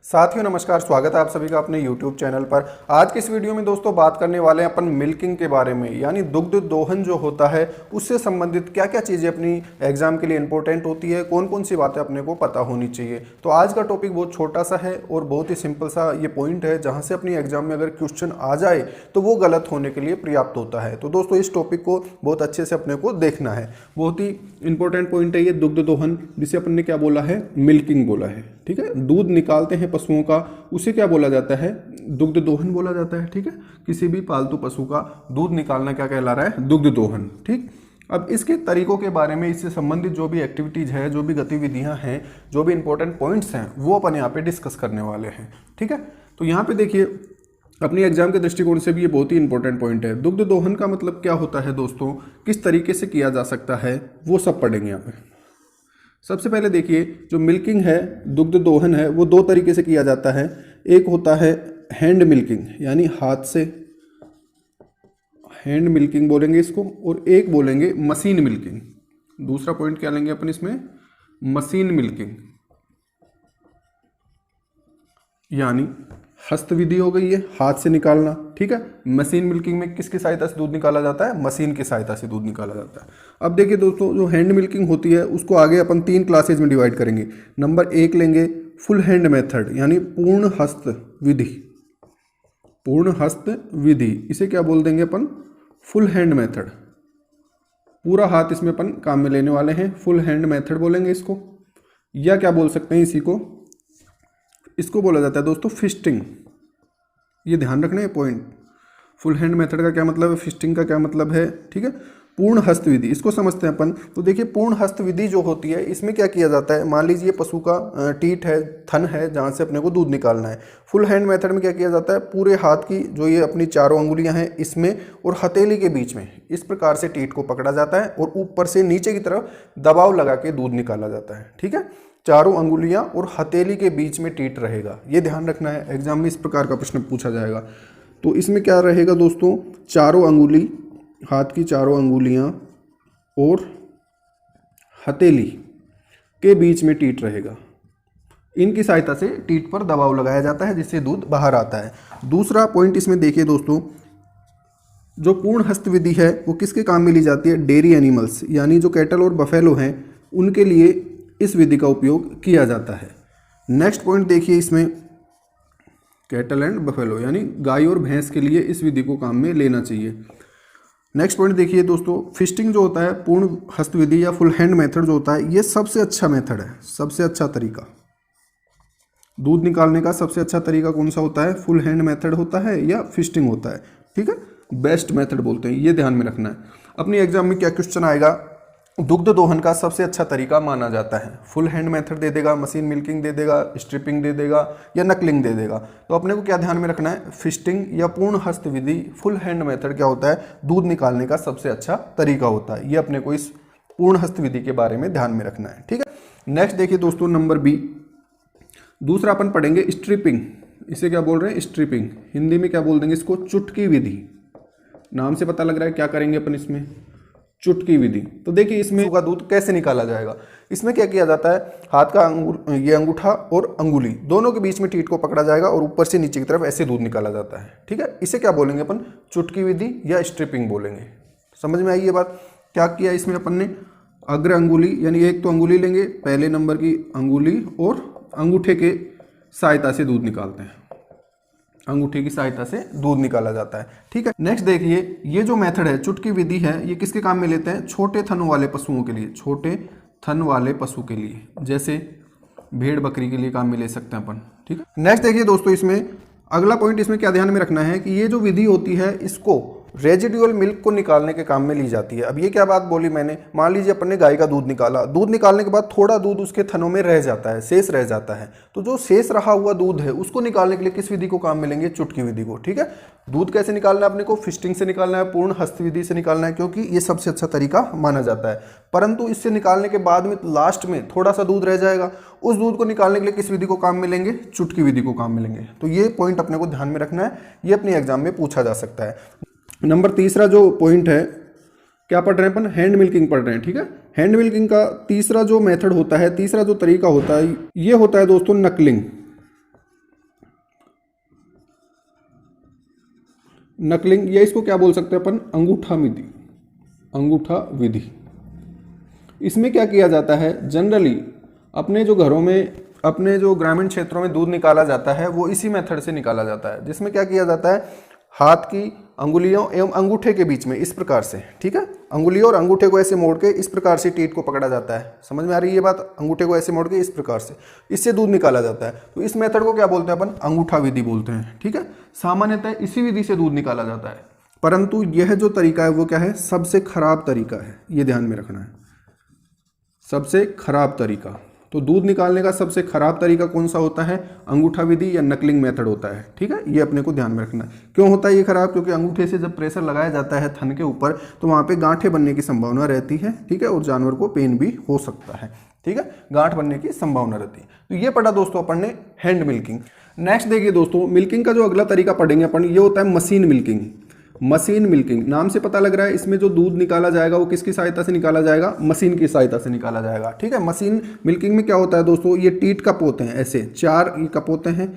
साथियों नमस्कार, स्वागत है आप सभी का अपने YouTube चैनल पर। आज की इस वीडियो में दोस्तों बात करने वाले हैं अपन मिल्किंग के बारे में, यानी दुग्ध दोहन जो होता है उससे संबंधित क्या क्या चीज़ें अपनी एग्जाम के लिए इंपॉर्टेंट होती है, कौन कौन सी बातें अपने को पता होनी चाहिए। तो आज का टॉपिक बहुत छोटा सा है और बहुत ही सिंपल सा ये पॉइंट है जहाँ से अपनी एग्जाम में अगर क्वेश्चन आ जाए तो वो गलत होने के लिए पर्याप्त होता है। तो दोस्तों इस टॉपिक को बहुत अच्छे से अपने को देखना है। बहुत ही इंपॉर्टेंट पॉइंट है ये दुग्ध दोहन, जिसे अपन ने क्या बोला है, मिल्किंग बोला है। ठीक है, दूध निकालते हैं पशुओं का, उसे क्या बोला जाता है, दुग्ध दोहन बोला जाता है। ठीक है, किसी भी पालतू पशु का दूध निकालना क्या कहला रहा है, दुग्ध दोहन। ठीक, अब इसके तरीकों के बारे में, इससे संबंधित जो भी एक्टिविटीज़ है, जो भी गतिविधियां हैं, जो भी इंपॉर्टेंट पॉइंट्स हैं, वो अपन यहाँ पे डिस्कस करने वाले हैं। ठीक है, तो यहाँ पे देखिए अपनी एग्जाम के दृष्टिकोण से भी ये बहुत ही इंपॉर्टेंट पॉइंट है। दुग्ध दोहन का मतलब क्या होता है दोस्तों, किस तरीके से किया जा सकता है, वो सब पढ़ेंगे यहाँ पे। सबसे पहले देखिए, जो मिल्किंग है, दुग्ध दोहन है, वो दो तरीके से किया जाता है। एक होता है हैंड मिल्किंग, यानी हाथ से, हैंड मिल्किंग बोलेंगे इसको, और एक बोलेंगे मशीन मिल्किंग। दूसरा पॉइंट क्या लेंगे अपन इसमें, मशीन मिल्किंग, यानी हस्त विधि हो गई है, हाथ से निकालना। ठीक है, मशीन मिल्किंग में किसकी सहायता से दूध निकाला जाता है, मशीन की सहायता से दूध निकाला जाता है। अब देखिए दोस्तों, जो हैंड मिल्किंग होती है उसको आगे अपन 3 क्लासेज में डिवाइड करेंगे। नंबर 1 लेंगे फुल हैंड मेथड, यानी पूर्ण हस्त विधि। पूर्ण हस्त विधि, इसे क्या बोल देंगे अपन, फुल हैंड मेथड। पूरा हाथ इसमें अपन काम में लेने वाले हैं, फुल हैंड मेथड बोलेंगे इसको। या क्या बोल सकते हैं इसी को, इसको बोला जाता है दोस्तों फिस्टिंग। ये ध्यान रखना है पॉइंट, फुल हैंड मेथड का क्या मतलब है, फिस्टिंग का क्या मतलब है। ठीक है, पूर्ण हस्त विधि, इसको समझते हैं अपन। तो देखिए पूर्ण हस्त विधि जो होती है, इसमें क्या किया जाता है, मान लीजिए पशु का टीट है, थन है, जहाँ से अपने को दूध निकालना है। फुल हैंड मेथड में क्या किया जाता है, पूरे हाथ की जो ये अपनी चारों अंगुलियां हैं, इसमें और हथेली के बीच में इस प्रकार से टीट को पकड़ा जाता है और ऊपर से नीचे की तरफ दबाव लगा के दूध निकाला जाता है। ठीक है, चारों अंगुलियां और हथेली के बीच में टीट रहेगा, ये ध्यान रखना है। एग्जाम में इस प्रकार का प्रश्न पूछा जाएगा। तो इसमें क्या रहेगा दोस्तों, चारों अंगुली, हाथ की चारों अंगुलियां और हथेली के बीच में टीट रहेगा। इनकी सहायता से टीट पर दबाव लगाया जाता है, जिससे दूध बाहर आता है। दूसरा पॉइंट इसमें देखिए दोस्तों, जो पूर्ण हस्त विधि है वो किसके काम में ली जाती है, डेयरी एनिमल्स, यानी जो कैटल और बफेलो हैं उनके लिए इस विधि का उपयोग किया जाता है। नेक्स्ट पॉइंट देखिए इसमें, कैटल एंड बफेलो, यानी गाय और भैंस के लिए इस विधि को काम में लेना चाहिए। नेक्स्ट पॉइंट देखिए दोस्तों, फिस्टिंग जो होता है, पूर्ण हस्त विधि या फुल हैंड मेथड जो होता है, ये सबसे अच्छा मेथड है, सबसे अच्छा तरीका। दूध निकालने का सबसे अच्छा तरीका कौन सा होता है, फुल हैंड मेथड होता है या फिस्टिंग होता है। ठीक है, बेस्ट मेथड बोलते हैं, ये ध्यान में रखना है। अपनी एग्जाम में क्या क्वेश्चन आएगा, दुग्ध दोहन का सबसे अच्छा तरीका माना जाता है, फुल हैंड मेथड दे देगा, मशीन मिल्किंग दे देगा, स्ट्रिपिंग दे देगा या नकलिंग दे देगा। तो अपने को क्या ध्यान में रखना है, फिस्टिंग या पूर्ण हस्त विधि, फुल हैंड मेथड क्या होता है, दूध निकालने का सबसे अच्छा तरीका होता है। ये अपने को इस पूर्ण हस्त विधि के बारे में ध्यान में रखना है। ठीक है, नेक्स्ट देखिए दोस्तों, नंबर बी, दूसरा अपन पढ़ेंगे स्ट्रिपिंग। इसे क्या बोल रहे हैं, स्ट्रिपिंग। हिंदी में क्या बोल देंगे इसको, चुटकी विधि। नाम से पता लग रहा है क्या करेंगे अपन इसमें, चुटकी विधि। तो देखिए इसमें का दूध कैसे निकाला जाएगा। इसमें क्या किया जाता है, हाथ का ये अंगूठा और अंगुली दोनों के बीच में टीट को पकड़ा जाएगा और ऊपर से नीचे की तरफ ऐसे दूध निकाला जाता है। ठीक है, इसे क्या बोलेंगे अपन, चुटकी विधि या स्ट्रिपिंग बोलेंगे। समझ में आई ये बात। क्या किया इसमें अपन ने, अग्र अंगुली, यानी एक तो अंगुली लेंगे, पहले नंबर की अंगुली और अंगूठे के सहायता से दूध निकालते हैं, अंगूठे की सहायता से दूध निकाला जाता है। ठीक है, नेक्स्ट देखिए, ये जो मेथड है, चुटकी विधि है, ये किसके काम में लेते हैं, छोटे थनों वाले पशुओं के लिए, छोटे थन वाले पशु के लिए, जैसे भेड़ बकरी के लिए काम में ले सकते हैं अपन। ठीक है, नेक्स्ट देखिए दोस्तों, इसमें अगला पॉइंट इसमें क्या ध्यान में रखना है कि ये जो विधि होती है, इसको रेजिडुअल मिल्क को निकालने के काम में ली जाती है। अब ये क्या बात बोली मैंने, मान लीजिए अपन ने गाय का दूध निकाला, दूध निकालने के बाद थोड़ा दूध उसके थनों में रह जाता है, शेष रह जाता है। तो जो शेष रहा हुआ दूध है उसको निकालने के लिए किस विधि को काम में लेंगे, चुटकी विधि को। ठीक है, दूध कैसे निकालना है अपने को, फिस्टिंग से निकालना है, पूर्ण हस्त विधि से निकालना है, क्योंकि ये सबसे अच्छा तरीका माना जाता है। परंतु इससे निकालने के बाद में लास्ट में थोड़ा सा दूध रह जाएगा, उस दूध को निकालने के लिए किस विधि को काम में लेंगे, चुटकी विधि को काम में लेंगे। तो ये पॉइंट अपने को ध्यान में रखना है, ये अपने एग्जाम में पूछा जा सकता है। नंबर तीसरा जो पॉइंट है, क्या पढ़ रहे हैं अपन, हैंड मिल्किंग पढ़ रहे हैं। ठीक है, हैंड मिल्किंग का तीसरा जो मेथड होता है, तीसरा जो तरीका होता है, ये होता है दोस्तों नकलिंग। नकलिंग, या इसको क्या बोल सकते हैं अपन, अंगूठा विधि। अंगूठा विधि, इसमें क्या किया जाता है, जनरली अपने जो घरों में, अपने जो ग्रामीण क्षेत्रों में दूध निकाला जाता है वो इसी मेथड से निकाला जाता है, जिसमें क्या किया जाता है, हाथ की अंगुलियों एवं अंगूठे के बीच में इस प्रकार से, ठीक है, अंगुलियों और अंगूठे को ऐसे मोड़ के इस प्रकार से टीट को पकड़ा जाता है। समझ में आ रही है ये बात, अंगूठे को ऐसे मोड़ के इस प्रकार से, इससे दूध निकाला जाता है। तो इस मेथड को क्या बोलते हैं अपन, अंगूठा विधि बोलते हैं, ठीक है। सामान्यतः इसी विधि से दूध निकाला जाता है, परंतु यह जो तरीका है वो क्या है, सबसे खराब तरीका है, ये ध्यान में रखना है, सबसे खराब तरीका। तो दूध निकालने का सबसे खराब तरीका कौन सा होता है, अंगूठा विधि या नकलिंग मेथड होता है, ठीक है। ये अपने को ध्यान में रखना है। क्यों होता है ये खराब, क्योंकि अंगूठे से जब प्रेशर लगाया जाता है थन के ऊपर तो वहाँ पे गांठे बनने की संभावना रहती है, ठीक है, और जानवर को पेन भी हो सकता है, ठीक है, गांठ बनने की संभावना रहती है। तो ये पढ़ा दोस्तों अपन ने हैंड मिल्किंग। नेक्स्ट देखिए दोस्तों, मिल्किंग का जो अगला तरीका पढ़ेंगे अपन, ये होता है मशीन मिल्किंग। मशीन मिल्किंग, नाम से पता लग रहा है इसमें जो दूध निकाला जाएगा वो किसकी सहायता से निकाला जाएगा, मशीन की सहायता से निकाला जाएगा, ठीक है। मशीन मिल्किंग में क्या होता है दोस्तों, ये टीट कप होते हैं, ऐसे 4 ये कप होते हैं,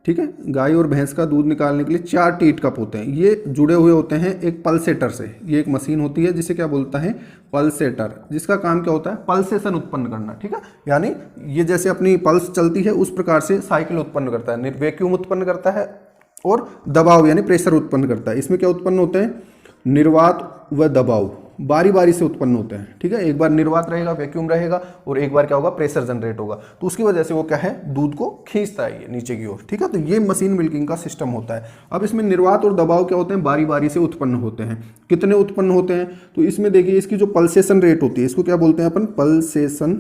ठीक है। गाय और भैंस का दूध निकालने के लिए 4 टीट कप होते हैं, ये जुड़े हुए होते हैं एक पल्सेटर से। ये एक मशीन होती है जिसे क्या बोलता है, पल्सेटर, जिसका काम क्या होता है, पल्सेशन उत्पन्न करना, ठीक है। यानी ये जैसे अपनी पल्स चलती है उस प्रकार से साइकिल उत्पन्न करता है, वैक्यूम उत्पन्न करता है और दबाव यानी प्रेशर उत्पन्न करता है। इसमें क्या उत्पन्न होते हैं, निर्वात व दबाव बारी बारी से उत्पन्न होते हैं, ठीक है। एक बार निर्वात रहेगा, वैक्यूम रहेगा, और एक बार क्या होगा, प्रेशर जनरेट होगा। तो उसकी वजह से वो क्या है, दूध को खींचता है ये नीचे की ओर, ठीक है। तो ये मशीन मिल्किंग का सिस्टम होता है। अब इसमें निर्वात और दबाव क्या होते हैं, बारी बारी से उत्पन्न होते हैं। कितने उत्पन्न होते हैं, तो इसमें देखिए इसकी जो पल्सेशन रेट होती है, इसको क्या बोलते हैं अपन, पल्सेशन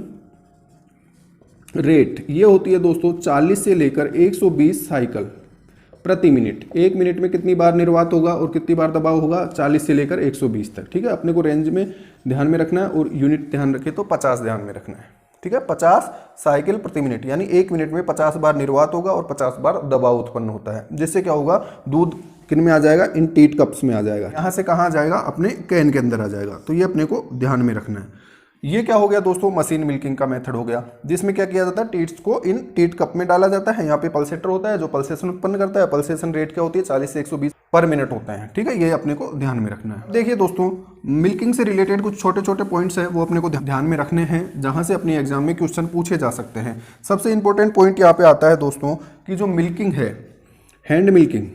रेट। ये होती है दोस्तों 40 से लेकर 120 साइकिल प्रति मिनट। 1 मिनट में कितनी बार निर्वात होगा और कितनी बार दबाव होगा, 40 से लेकर 120 तक, ठीक है। अपने को रेंज में ध्यान में रखना है, और यूनिट ध्यान रखे तो 50 ध्यान में रखना है, ठीक है। 50 साइकिल प्रति मिनट, यानी 1 मिनट में 50 बार निर्वात होगा और 50 बार दबाव उत्पन्न होता है, जिससे क्या होगा, दूध किन में आ जाएगा, इन टीट कप्स में आ जाएगा। यहाँ से कहाँ आ जाएगा, अपने कैन के अंदर आ जाएगा। तो ये अपने को ध्यान में रखना है। ये क्या हो गया दोस्तों, मशीन मिल्किंग का मेथड हो गया, जिसमें क्या किया जाता है, टीट्स को इन टीट कप में डाला जाता है। यहाँ पे पल्सेटर होता है जो पल्सेशन उत्पन्न करता है। पल्सेशन रेट क्या होती है, 40 से 120 पर मिनट होता है, ठीक है। ये अपने को ध्यान में रखना है। देखिए दोस्तों, मिल्किंग से रिलेटेड कुछ छोटे छोटे पॉइंट्स हैं, वो अपने को ध्यान में रखने हैं, जहाँ से अपने एग्जाम में क्वेश्चन पूछे जा सकते हैं। सबसे इंपॉर्टेंट पॉइंट यहाँ पे आता है दोस्तों कि जो मिल्किंग है, हैंड मिल्किंग,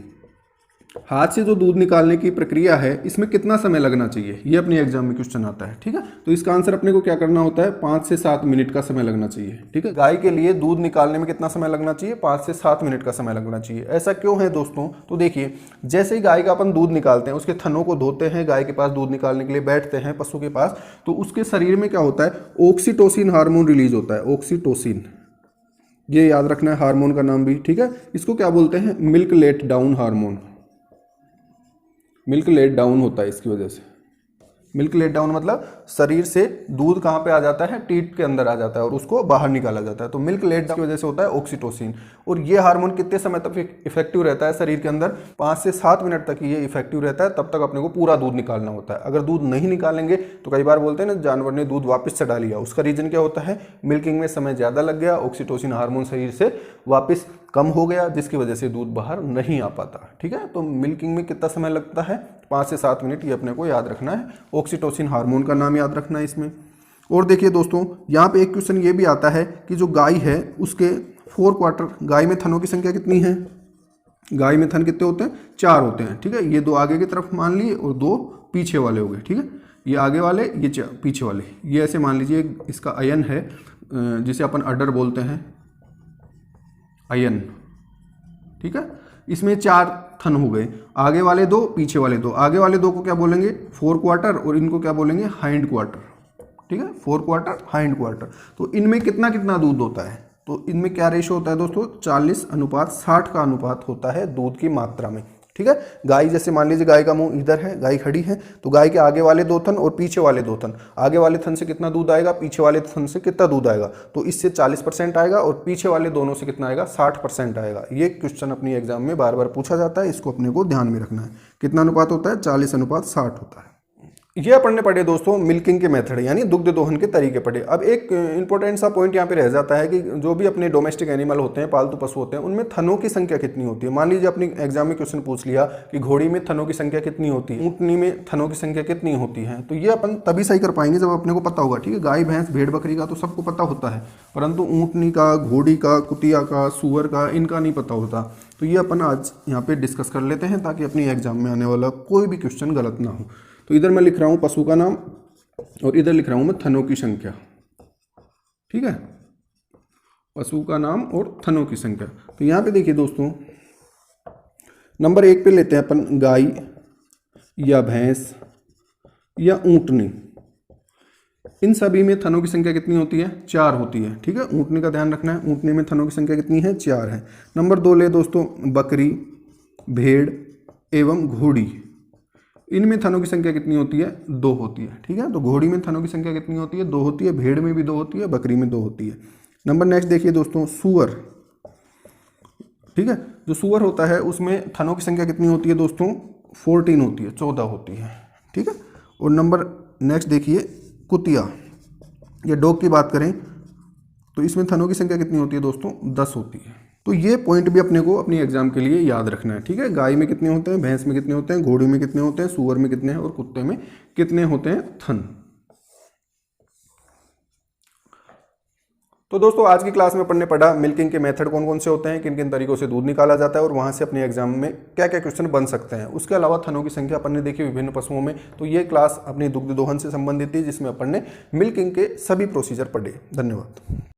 हाथ से जो दूध निकालने की प्रक्रिया है, इसमें कितना समय लगना चाहिए, ये अपने एग्जाम में क्वेश्चन आता है, ठीक है। तो इसका आंसर अपने को क्या करना होता है, 5 से 7 मिनट का समय लगना चाहिए, ठीक है। गाय के लिए दूध निकालने में कितना समय लगना चाहिए, 5 से 7 मिनट का समय लगना चाहिए। ऐसा क्यों है दोस्तों, तो देखिए, जैसे ही गाय का अपन दूध निकालते हैं, उसके थनों को धोते हैं, गाय के पास दूध निकालने के लिए बैठते हैं पशु के पास, तो उसके शरीर में क्या होता है, ऑक्सीटोसिन हार्मोन रिलीज होता है। ऑक्सीटोसिन, ये याद रखना है हार्मोन का नाम भी, ठीक है। इसको क्या बोलते हैं, milk let down hormone. Milk let down होता है इसकी वजह से। मिल्क लेट डाउन मतलब शरीर से दूध कहाँ पे आ जाता है, टीट के अंदर आ जाता है और उसको बाहर निकाला जाता है। तो मिल्क लेट डाउन की वजह से होता है ऑक्सीटोसिन। और ये हार्मोन कितने समय तक इफेक्टिव रहता है शरीर के अंदर, 5 से 7 मिनट तक ये इफेक्टिव रहता है। तब तक अपने को पूरा दूध निकालना होता है। अगर दूध नहीं निकालेंगे तो कई बार बोलते हैं ना, जानवर ने दूध वापस चढ़ा लिया। उसका रीजन क्या होता है, मिल्किंग में समय ज़्यादा लग गया, ऑक्सीटोसिन हार्मोन शरीर से वापस कम हो गया, जिसकी वजह से दूध बाहर नहीं आ पाता, ठीक है। तो मिल्किंग में कितना समय लगता है, 5 से 7 मिनट, ये अपने को याद रखना है। ऑक्सीटोसिन हार्मोन का नाम याद रखना है इसमें। और देखिए दोस्तों, यहाँ पे एक क्वेश्चन ये भी आता है कि जो गाय है उसके 4 क्वार्टर, गाय में थनों की संख्या कितनी है, गाय में थन कितने होते हैं, 4 होते हैं, ठीक है। ये 2 आगे की तरफ मान लिए और 2 पीछे वाले हो गए, ठीक है। ये आगे वाले, ये पीछे वाले, ये ऐसे मान लीजिए इसका अयन है, जिसे अपन अडर बोलते हैं, अयन, ठीक है। इसमें 4 थन हो गए, आगे वाले 2, पीछे वाले 2। आगे वाले 2 को क्या बोलेंगे, 4 क्वार्टर, और इनको क्या बोलेंगे, हाइंड क्वार्टर, ठीक है। 4 क्वार्टर, हाइंड क्वार्टर। तो इनमें कितना कितना दूध होता है, तो इनमें क्या रेशो होता है दोस्तों, 40:60 का अनुपात होता है दूध की मात्रा में, ठीक है। गाय, जैसे मान लीजिए गाय का मुंह इधर है, गाय खड़ी है, तो गाय के आगे वाले 2 थन और पीछे वाले 2 थन, आगे वाले थन से कितना दूध आएगा, पीछे वाले थन से कितना दूध आएगा, तो इससे 40% आएगा, और पीछे वाले दोनों से कितना आएगा, 60% आएगा। ये क्वेश्चन अपनी एग्जाम में बार बार पूछा जाता है, इसको अपने को ध्यान में रखना है। कितना अनुपात होता है, 40:60 होता है। ये अपन ने पढ़े दोस्तों मिल्किंग के मेथड यानी दुग्ध दोहन के तरीके पढ़े। अब एक इंपॉर्टेंट सा पॉइंट यहाँ पे रह जाता है कि जो भी अपने डोमेस्टिक एनिमल होते हैं, पालतू पशु होते हैं, उनमें थनों की संख्या कितनी होती है। मान लीजिए अपनी एग्जाम में क्वेश्चन पूछ लिया कि घोड़ी में थनों की संख्या कितनी होती है, ऊँटनी में थनों की संख्या कितनी होती है, तो ये अपन तभी सही कर पाएंगे जब अपने को पता होगा। ठीक है, गाय भैंस भेड़ बकरी का तो सबको पता होता है, परंतु ऊँटनी का, घोड़ी का, कुतिया का, सुअर का, इनका नहीं पता होता। तो ये अपन आज यहाँ पे डिस्कस कर लेते हैं ताकि अपनी एग्जाम में आने वाला कोई भी क्वेश्चन गलत ना हो। तो इधर मैं लिख रहा हूँ पशु का नाम और इधर लिख रहा हूँ मैं थनों की संख्या। ठीक है, पशु का नाम और थनों की संख्या। तो यहाँ पे देखिए दोस्तों, नंबर 1 पे लेते हैं अपन गाय या भैंस या ऊँटनी। इन सभी में थनों की संख्या कितनी होती है? 4 होती है। ठीक है, ऊँटनी का ध्यान रखना है, ऊँटनी में थनों की संख्या कितनी है? 4 है। नंबर 2 ले दोस्तों बकरी, भेड़ एवं घोड़ी। इनमें थनों की संख्या कितनी होती है? 2 होती है। ठीक है, तो घोड़ी में थनों की संख्या कितनी होती है? 2 होती है। भेड़ में भी 2 होती है, बकरी में 2 होती है। नंबर नेक्स्ट देखिए दोस्तों सूअर। ठीक है, जो सूअर होता है उसमें थनों की संख्या कितनी होती है दोस्तों? 14 होती है, 14 होती है। ठीक है, और नंबर नेक्स्ट देखिए कुतिया या डॉग की बात करें तो इसमें थनों की संख्या कितनी होती है दोस्तों? 10 होती है। तो ये पॉइंट भी अपने को अपनी एग्जाम के लिए याद रखना है। ठीक है, गाय में कितने होते हैं, भैंस में कितने होते हैं, घोड़ी में कितने होते हैं, सूअर में कितने हैं और कुत्ते में कितने होते हैं थन। तो दोस्तों आज की क्लास में अपन ने पढ़ा मिल्किंग के मेथड कौन कौन से होते हैं, किन किन तरीकों से दूध निकाला जाता है और वहां से अपने एग्जाम में क्या क्या क्वेश्चन बन सकते हैं। उसके अलावा थनों की संख्या अपन ने देखी विभिन्न पशुओं में। तो ये क्लास अपनी दुग्ध दोहन से संबंधित थी जिसमें अपन ने मिल्किंग के सभी प्रोसीजर पढ़े। धन्यवाद।